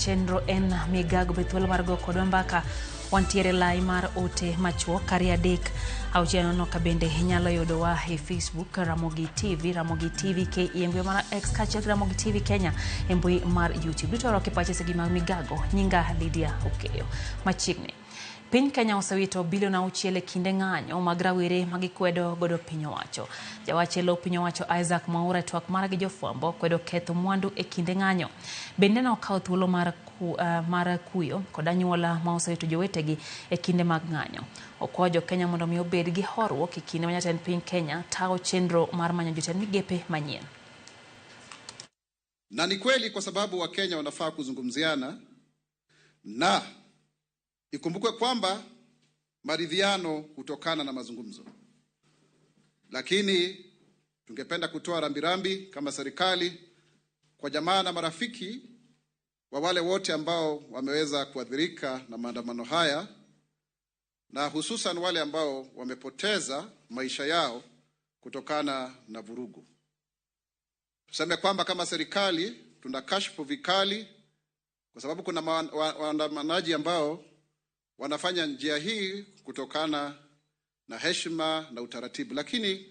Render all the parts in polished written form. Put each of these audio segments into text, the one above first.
chenro en migago bethuolo margo kodwa mbaka wantiere lai mar ote machuo kari adek auchiel ka bende inyalo yudowa e Facebook Ramogi TV ke mbui mar X kachiel Ramogi TV Kenya e mbui mar YouTube. Duto roke pache segi mag migago nyinga Lydia Okeyo. Machiegni piny Kenya osewito bilion 6 kinde ng'anyo mag rawere magikwedo godo piny owacho. Jawachelo piny owacho Isaac Mwaura twak mar gi jofwambo kwedo ketho mwandu e kinde ng'anyo. Bende no kawo thuolo mar kuyo kod anyuola ma osewito jowetegi e kinde mag ng'anyo. Okwayo jo Kenya mondo mi obed gi horuok e kinde ma jatend piny Kenya tawo chenro mar manyo jotend migepe manyien. Na ni kweli kwa sababu wa Kenya wanafaa kuzungumziana na ikumbukwe kwamba maridhiano hutokana na mazungumzo. Lakini tungependa kutoa rambirambi kama serikali kwa jamaa na marafiki wa wale wote ambao wameweza kuathirika na maandamano haya, na hususan wale ambao wamepoteza maisha yao kutokana na vurugu. Tuseme kwamba kama serikali tunakashifu vikali kwa sababu kuna waandamanaji ambao wanafanya njia hii kutokana na heshima na utaratibu, lakini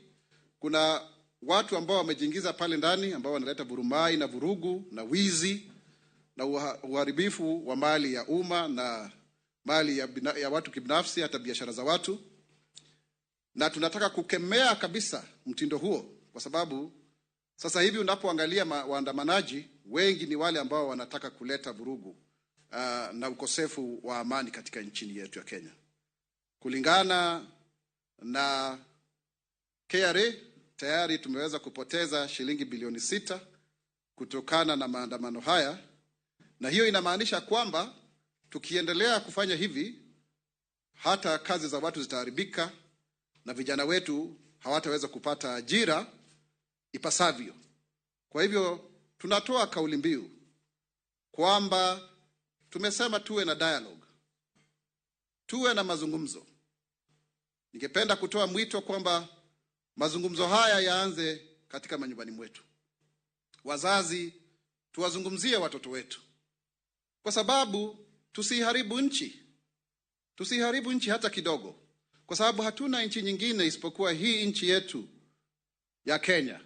kuna watu ambao wamejiingiza pale ndani ambao wanaleta vurumai na vurugu na wizi na uharibifu wa mali ya umma na mali ya watu kibinafsi, hata biashara za watu. Na tunataka kukemea kabisa mtindo huo kwa sababu sasa hivi unapoangalia waandamanaji wengi ni wale ambao wanataka kuleta vurugu na ukosefu wa amani katika nchini yetu ya Kenya. Kulingana na KRA tayari tumeweza kupoteza shilingi bilioni 6 kutokana na maandamano haya, na hiyo inamaanisha kwamba tukiendelea kufanya hivi hata kazi za watu zitaharibika na vijana wetu hawataweza kupata ajira ipasavyo. Kwa hivyo tunatoa kauli mbiu kwamba tumesema tuwe na dialogue, tuwe na mazungumzo. Ningependa kutoa mwito kwamba mazungumzo haya yaanze katika manyumbani mwetu. Wazazi, tuwazungumzie watoto wetu, kwa sababu tusiharibu nchi hata kidogo, kwa sababu hatuna nchi nyingine isipokuwa hii nchi yetu ya Kenya.